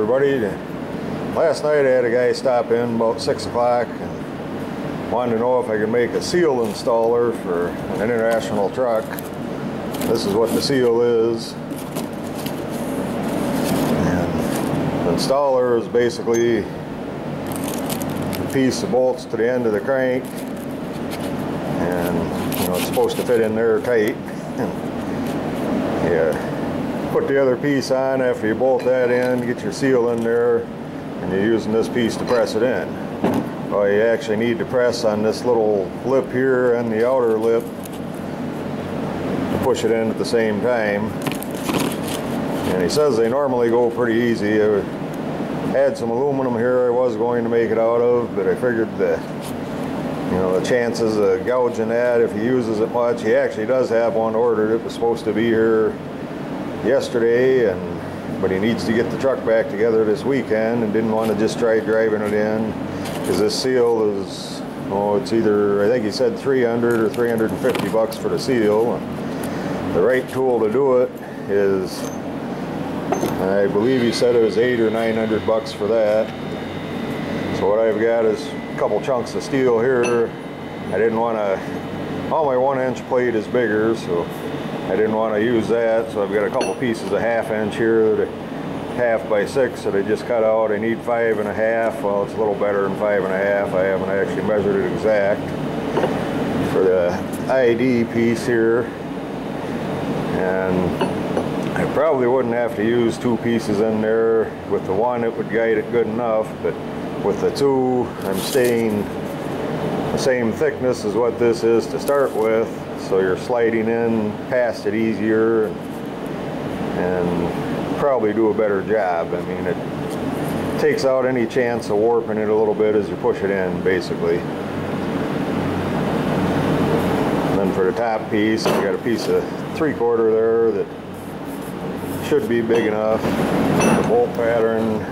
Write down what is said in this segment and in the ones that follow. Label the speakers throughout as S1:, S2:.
S1: everybody. Last night I had a guy stop in about 6 o'clock and wanted to know if I could make a seal installer for an international truck. This is what the seal is. And the installer is basically a piece of bolts to the end of the crank, and you know, it's supposed to fit in there tight. Yeah. Put the other piece on after you bolt that in, get your seal in there, and you're using this piece to press it in. Well, you actually need to press on this little lip here and the outer lip to push it in at the same time. And he says they normally go pretty easy. I had some aluminum here I was going to make it out of, but I figured that, you know, the chances of gouging that if he uses it much. He actually does have one ordered. It was supposed to be here yesterday, but he needs to get the truck back together this weekend and didn't want to just try driving it in, because this seal is, oh, it's either, I think he said 300 or 350 bucks for the seal. And the right tool to do it is, I believe he said it was 800 or 900 bucks for that. So what I've got is a couple chunks of steel here. I didn't want to, all my 1-inch plate is bigger, so I didn't want to use that, so I've got a couple pieces of 1/2 inch here that are 1/2 by 6 that I just cut out. I need 5 1/2. Well, it's a little better than 5 1/2. I haven't actually measured it exact for the ID piece here. And I probably wouldn't have to use 2 pieces in there. With the one, it would guide it good enough, but with the 2, I'm staying the same thickness as what this is to start with, so you're sliding in past it easier and probably do a better job. I mean, it takes out any chance of warping it a little bit as you push it in, basically. And then for the top piece, I got a piece of 3/4 there that should be big enough. The bolt pattern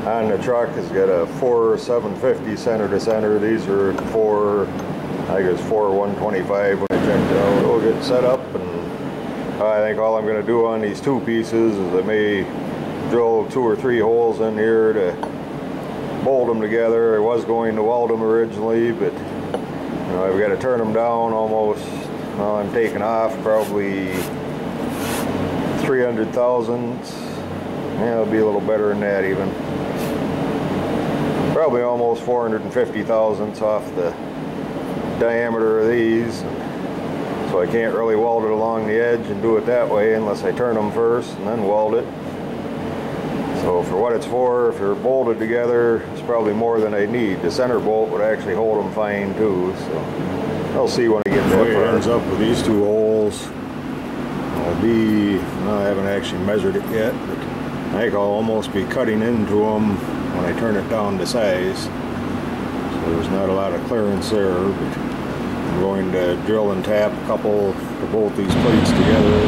S1: on the truck has got a 4/750 center to center. These are 4, I guess 4/125 when I checked it out. We'll get set up, and I think all I'm going to do on these 2 pieces is I may drill 2 or 3 holes in here to bolt them together. I was going to weld them originally, but you know, I've got to turn them down almost, well, I'm taking off probably 300 thousandths. Yeah, it'll be a little better than that even. Probably almost 450 thousandths off the diameter of these. So I can't really weld it along the edge and do it that way unless I turn them first and then weld it. So for what it's for, if they're bolted together, it's probably more than I need. The center bolt would actually hold them fine too. So I'll see when I get that far. The way it ends up with these 2 holes, I'll be, well, I haven't actually measured it yet, but I think I'll almost be cutting into them when I turn it down to size. So there's not a lot of clearance there, but I'm going to drill and tap a couple to bolt these plates together.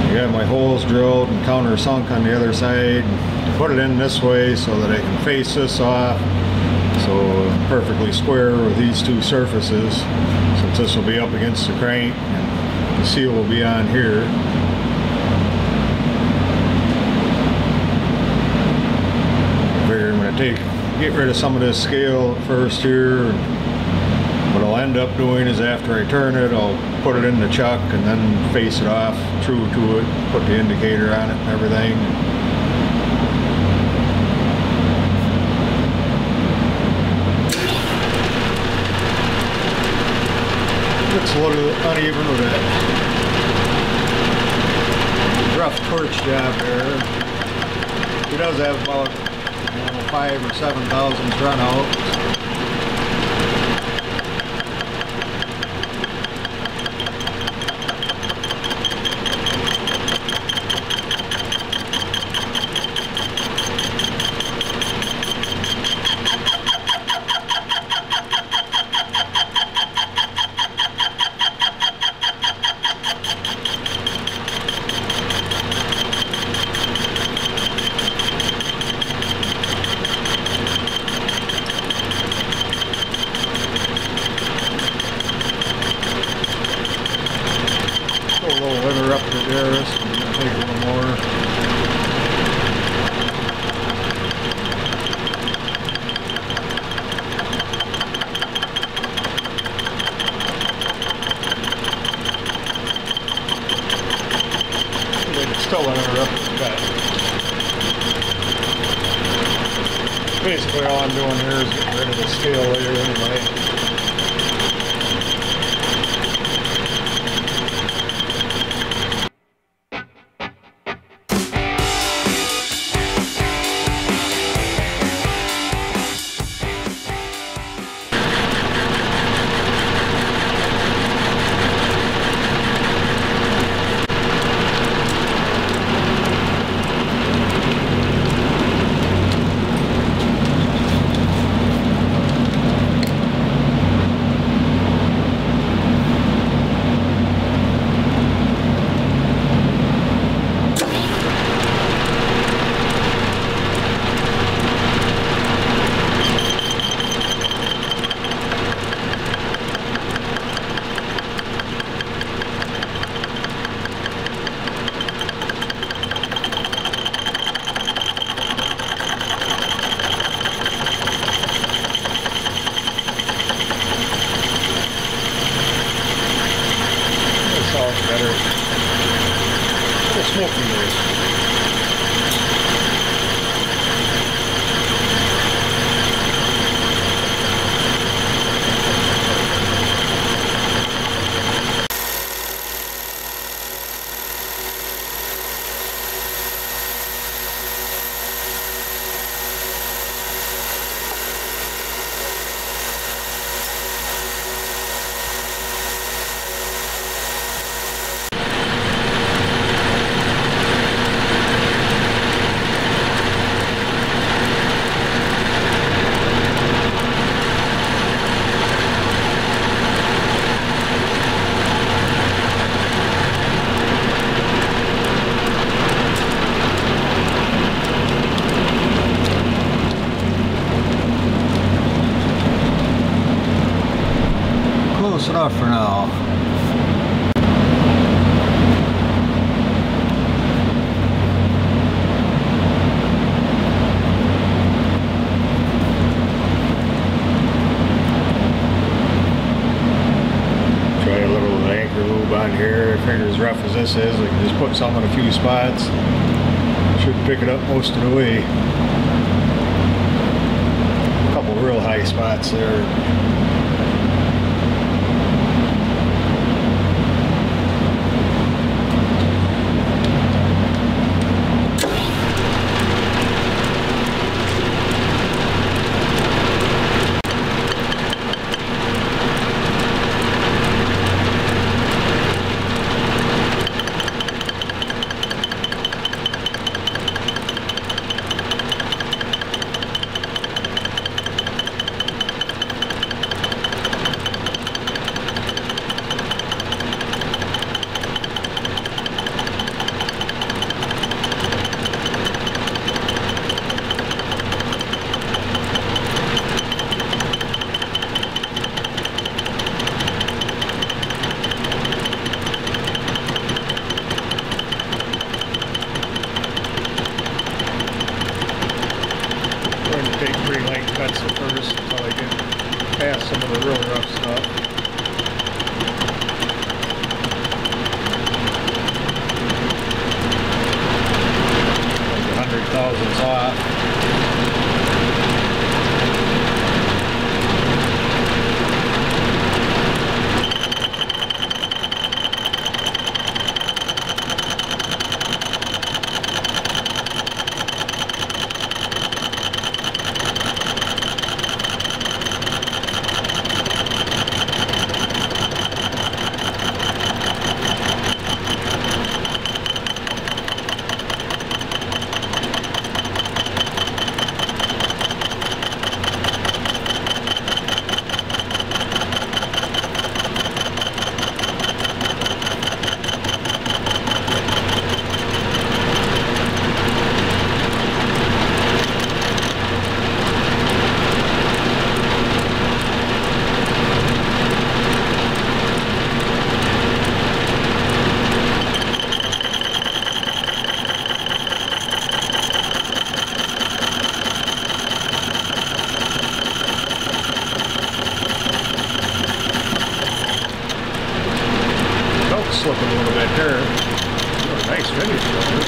S1: I got my holes drilled and countersunk on the other side. Put it in this way so that I can face this off, so perfectly square with these 2 surfaces, since this will be up against the crank and the seal will be on here. I figure I'm going to get rid of some of this scale first here. What I'll end up doing is after I turn it, I'll put it in the chuck and then face it off true to it, put the indicator on it and everything. Looks a little uneven with that rough torch job there. He does have about 5 or 7 thousandths run out. A little interrupted there, so I'm going to take a little more. basically all I'm doing here is getting rid of the scale layer anyway. Better. The smoky noise. Close enough for now. Try a little anchor lube on here. I figure as rough as this is, I can just put some in a few spots. Should pick it up most of the way. A couple real high spots there. Take pretty light cuts at first until I get past some of the real rough stuff. Like 100 thousandths off. Slipping a little bit there. Oh, nice finish though.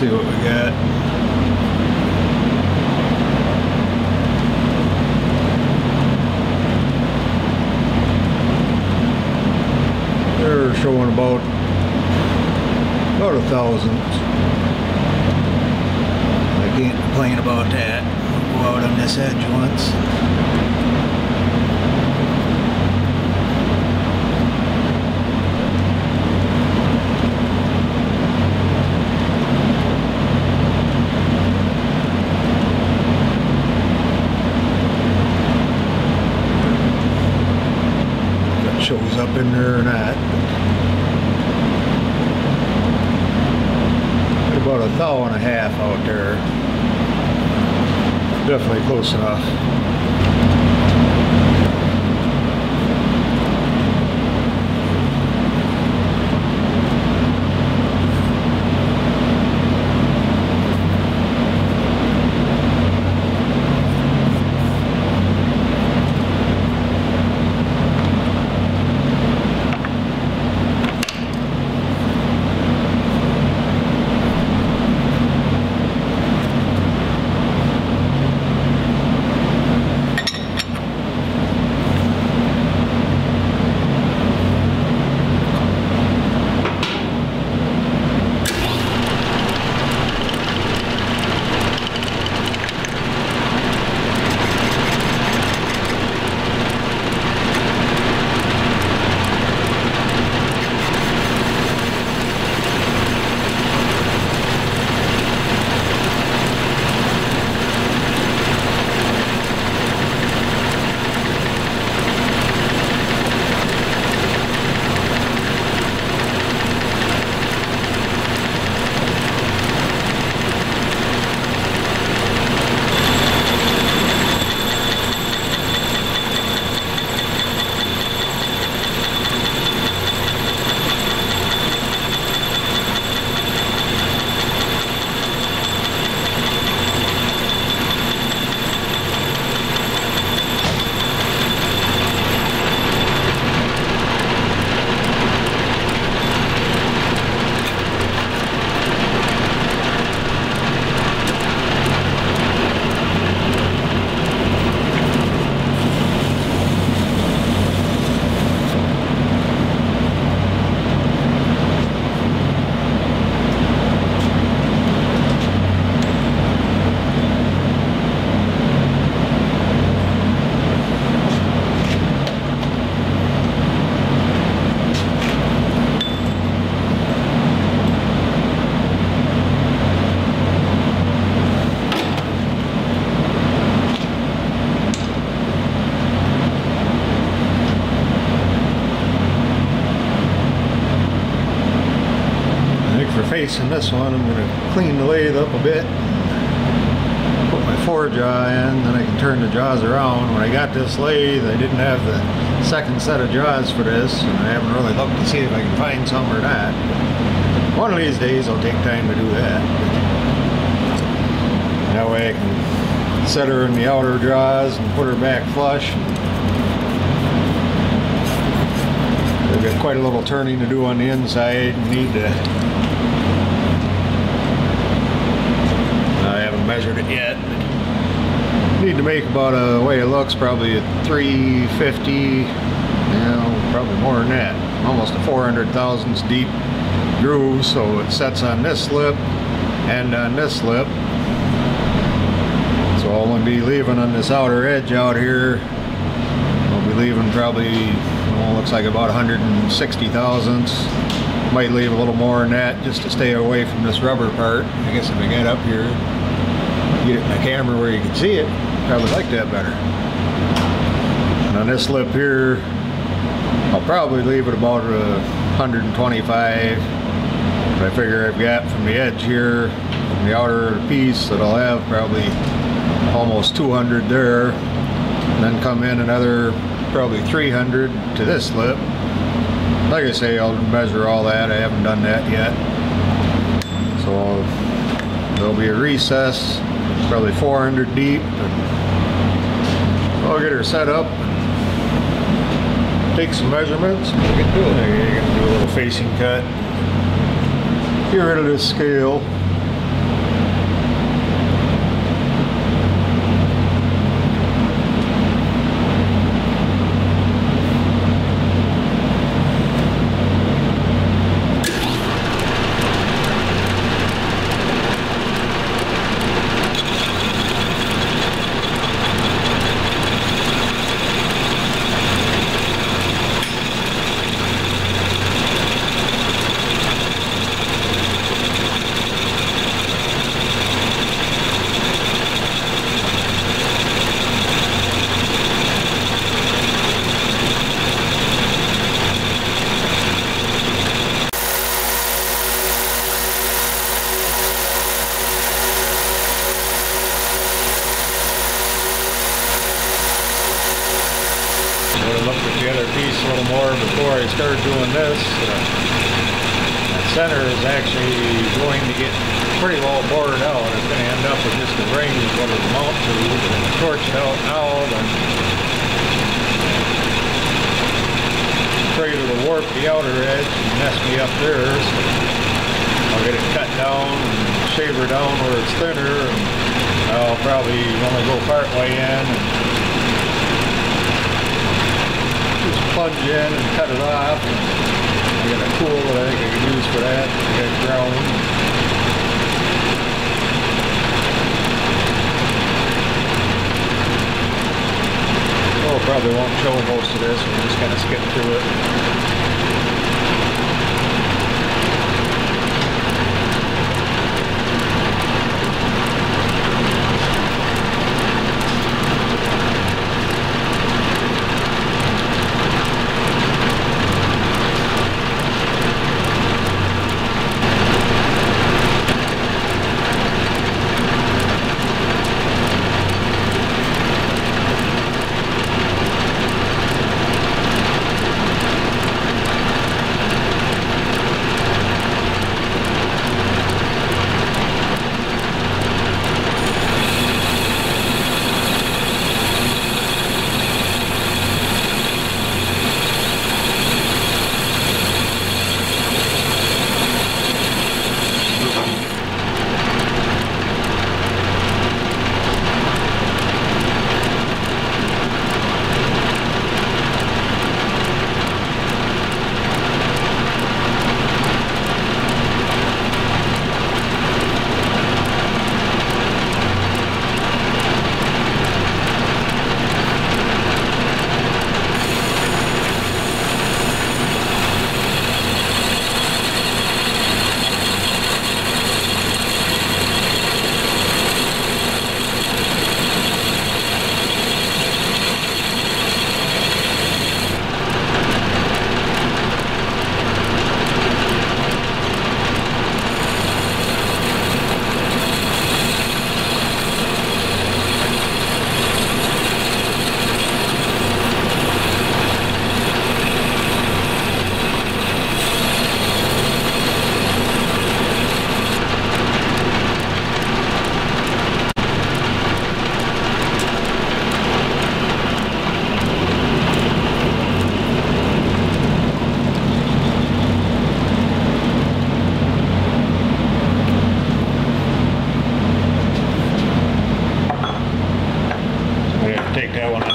S2: see what we got. They're showing about 1,000. I can't complain about that. I'll go out on this edge once. Shows up in there or not. About 1.5 thou out there. Definitely close enough. Facing this one, I'm going to clean the lathe up a bit, put my 4-jaw in, then I can turn the jaws around. When I got this lathe, I didn't have the second set of jaws for this, and I haven't really looked to see if I can find some or not. One of these days I'll take time to do that. That way I can set her in the outer jaws and put her back flush. I've got quite a little turning to do on the inside. Need to measured it yet. Need to make about the way it looks, probably a 350, you know, probably more than that. Almost a 400 thousandths deep groove, so it sets on this lip and on this lip. So I'll only be leaving on this outer edge out here. I'll be leaving probably, well, looks like about 160 thousandths. Might leave a little more than that just to stay away from this rubber part. I guess if I get up here, get it in the camera where you can see it, probably like that better. And on this lip here, I'll probably leave it about 125. But I figure I've got from the edge here, from the outer piece, that I'll have probably almost 200 there. And then come in another probably 300 to this lip. Like I say, I'll measure all that. I haven't done that yet. So there'll be a recess, probably 400 deep. And I'll get her set up and take some measurements. You can do a little facing cut. Get rid of this scale. more before I start doing this. That center is actually going to get pretty well bored out. It's going to end up with just a ring is what it'll mount to. But if I torch it out now, then afraid it'll warp the outer edge and mess me up there. So I'll get it cut down and shaver down where it's thinner, and I'll probably only go part way in and just plunge in and cut it off. And I got a tool that I think I can use for that. I got ground. Oh, probably won't show most of this. We're just kind of skip through it.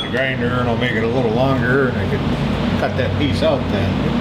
S2: Grinder, and I'll make it a little longer, and I can cut that piece out then.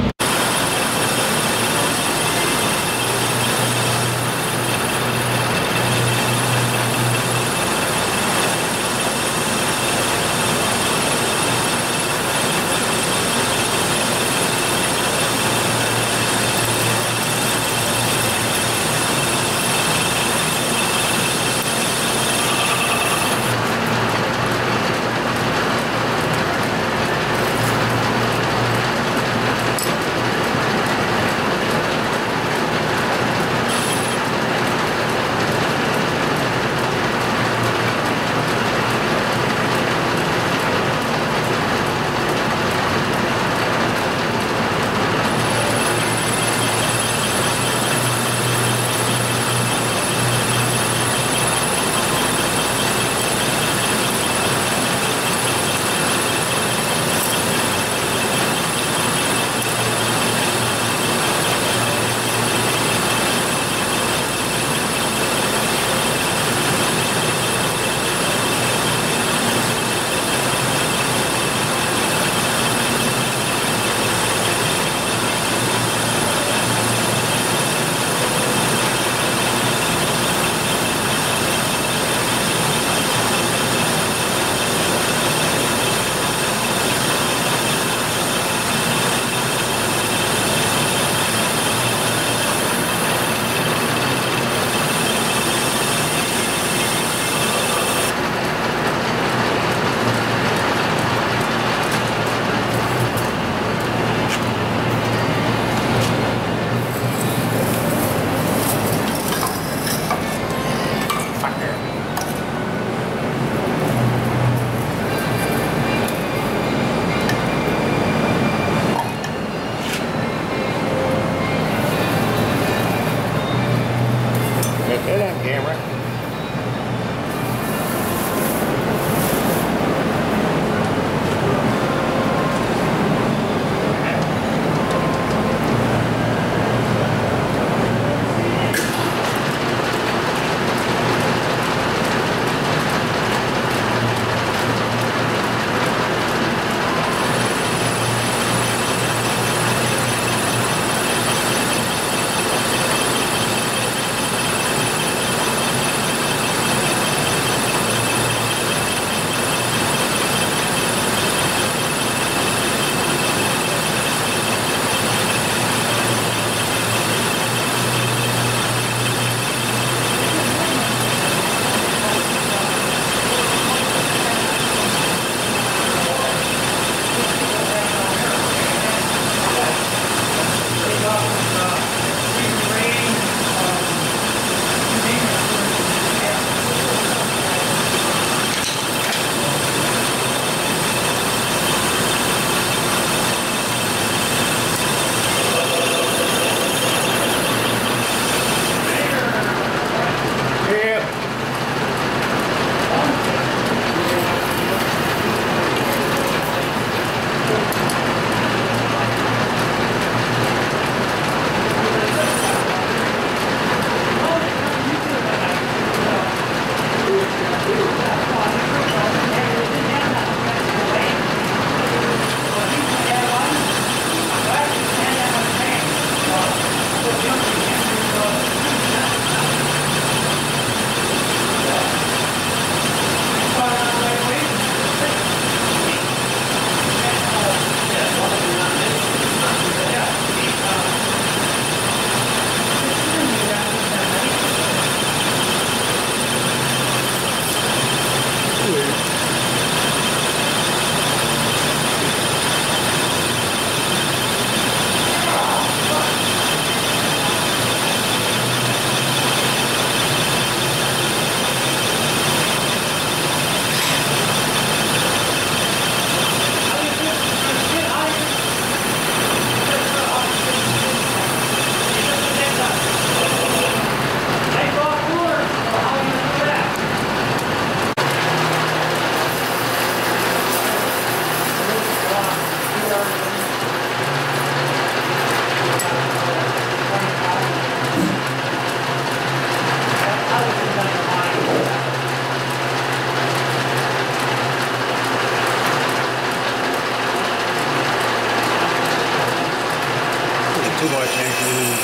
S2: too much anchor lube.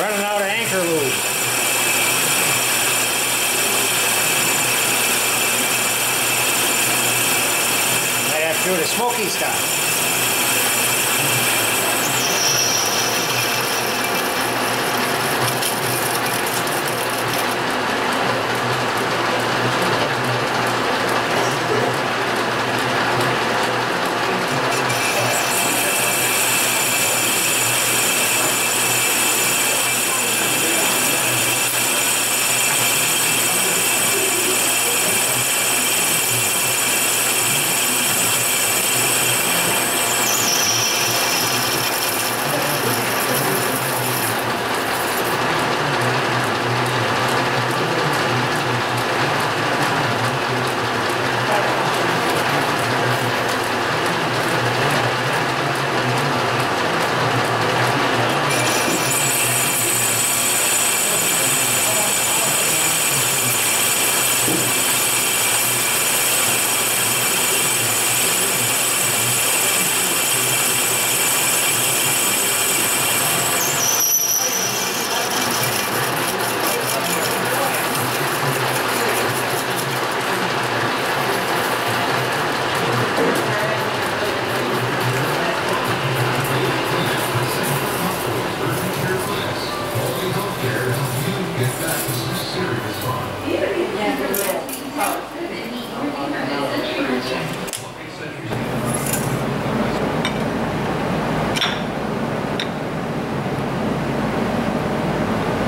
S2: Running out of anchor lube. Might have to do the smoky stuff.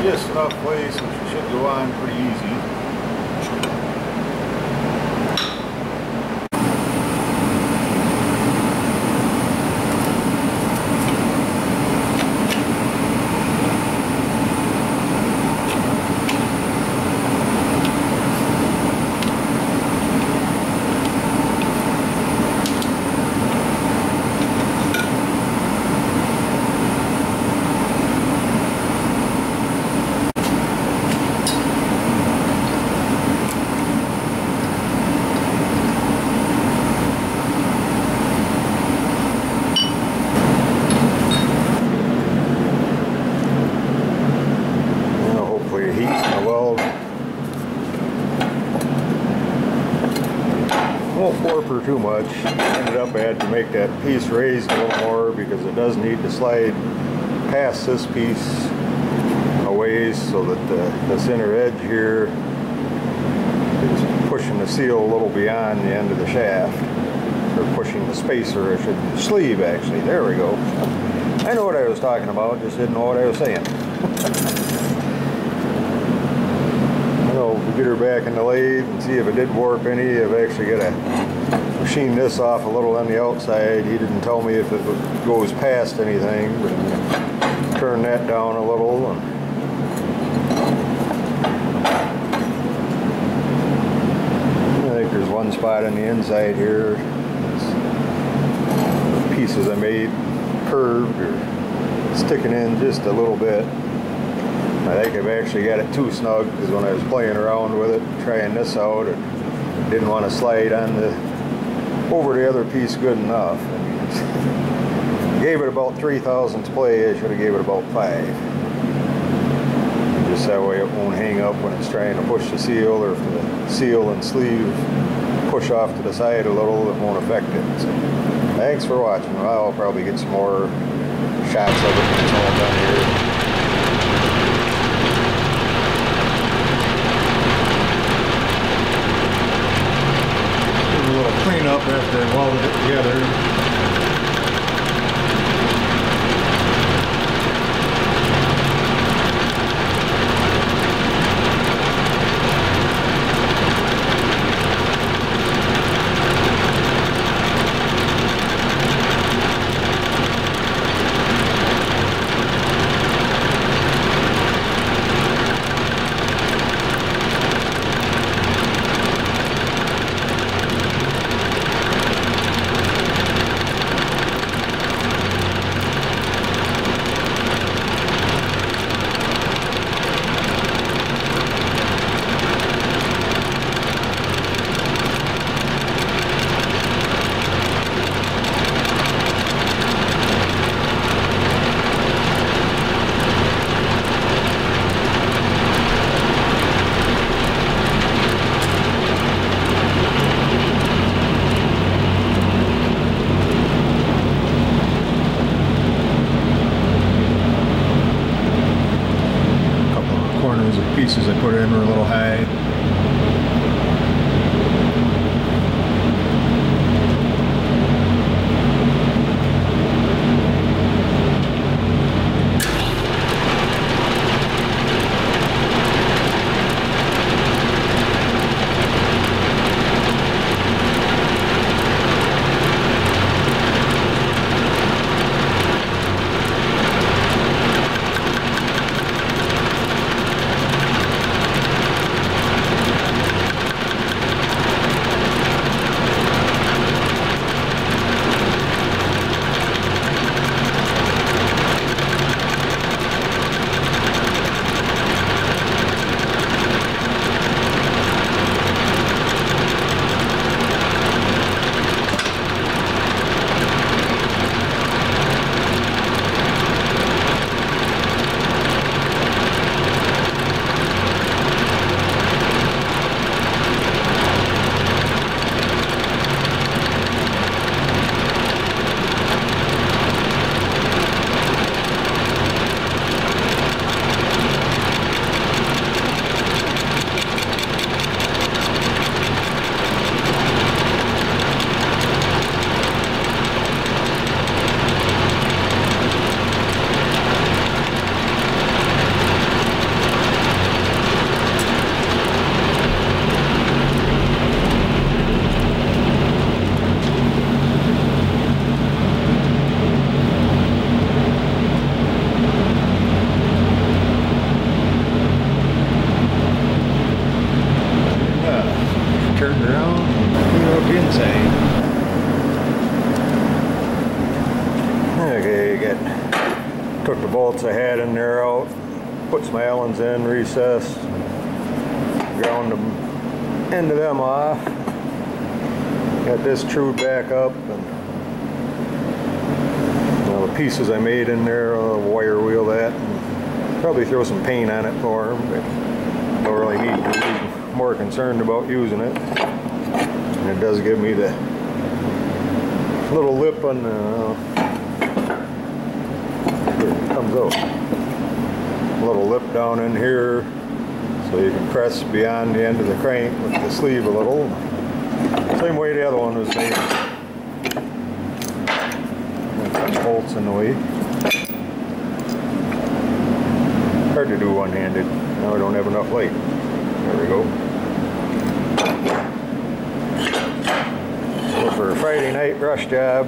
S2: Just enough place, which should go on pretty easy. Won't warp her too much. Ended up I had to make that piece raised a little more because it does need to slide past this piece a ways so that this inner edge here is pushing the seal a little beyond the end of the shaft, or pushing the spacer, I should sleeve actually. There we go. I know what I was talking about, just didn't know what I was saying. Get her back in the lathe and see if it did warp any. I've actually got to machine this off a little on the outside. He didn't tell me if it goes past anything, but turn that down a little. And I think there's one spot on the inside here. The pieces I made curved or sticking in just a little bit. I think I've actually got it too snug because when I was playing around with it, trying this out, I didn't want to slide on over the other piece good enough. Gave it about 3/1000 play. I should have gave it about 5. Just that way it won't hang up when it's trying to push the seal, or if the seal and sleeve push off to the side a little, it won't affect it. So, thanks for watching. Well, I'll probably get some more shots of it when it's all done here. Clean up after I welded it together. pieces I put in were a little high. Turned around and clean up the inside. Okay, took the bolts I had in there out, put some Allens in, recessed, ground them end of them off. Got this trued back up, and the pieces I made in there, I'll wire wheel that, and probably throw some paint on it for them, but don't really need to be more concerned about using it. And it does give me the little lip on the it comes out, a little lip down in here, so you can press beyond the end of the crank with the sleeve a little. Same way the other one was made. Got bolts in the way. Hard to do one-handed. Now I don't have enough light. There we go. So for a Friday night rush job,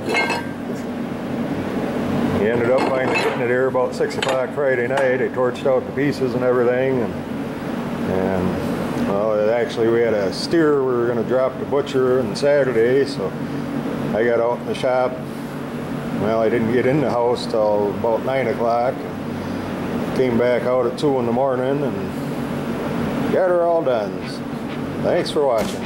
S2: he ended up finally getting it here about 6 o'clock Friday night. I torched out the pieces and everything, and well, actually we had a steer we were going to drop to butcher on Saturday, so I got out in the shop. Well, I didn't get in the house till about 9 o'clock. Came back out at 2 in the morning and got her all done. Thanks for watching.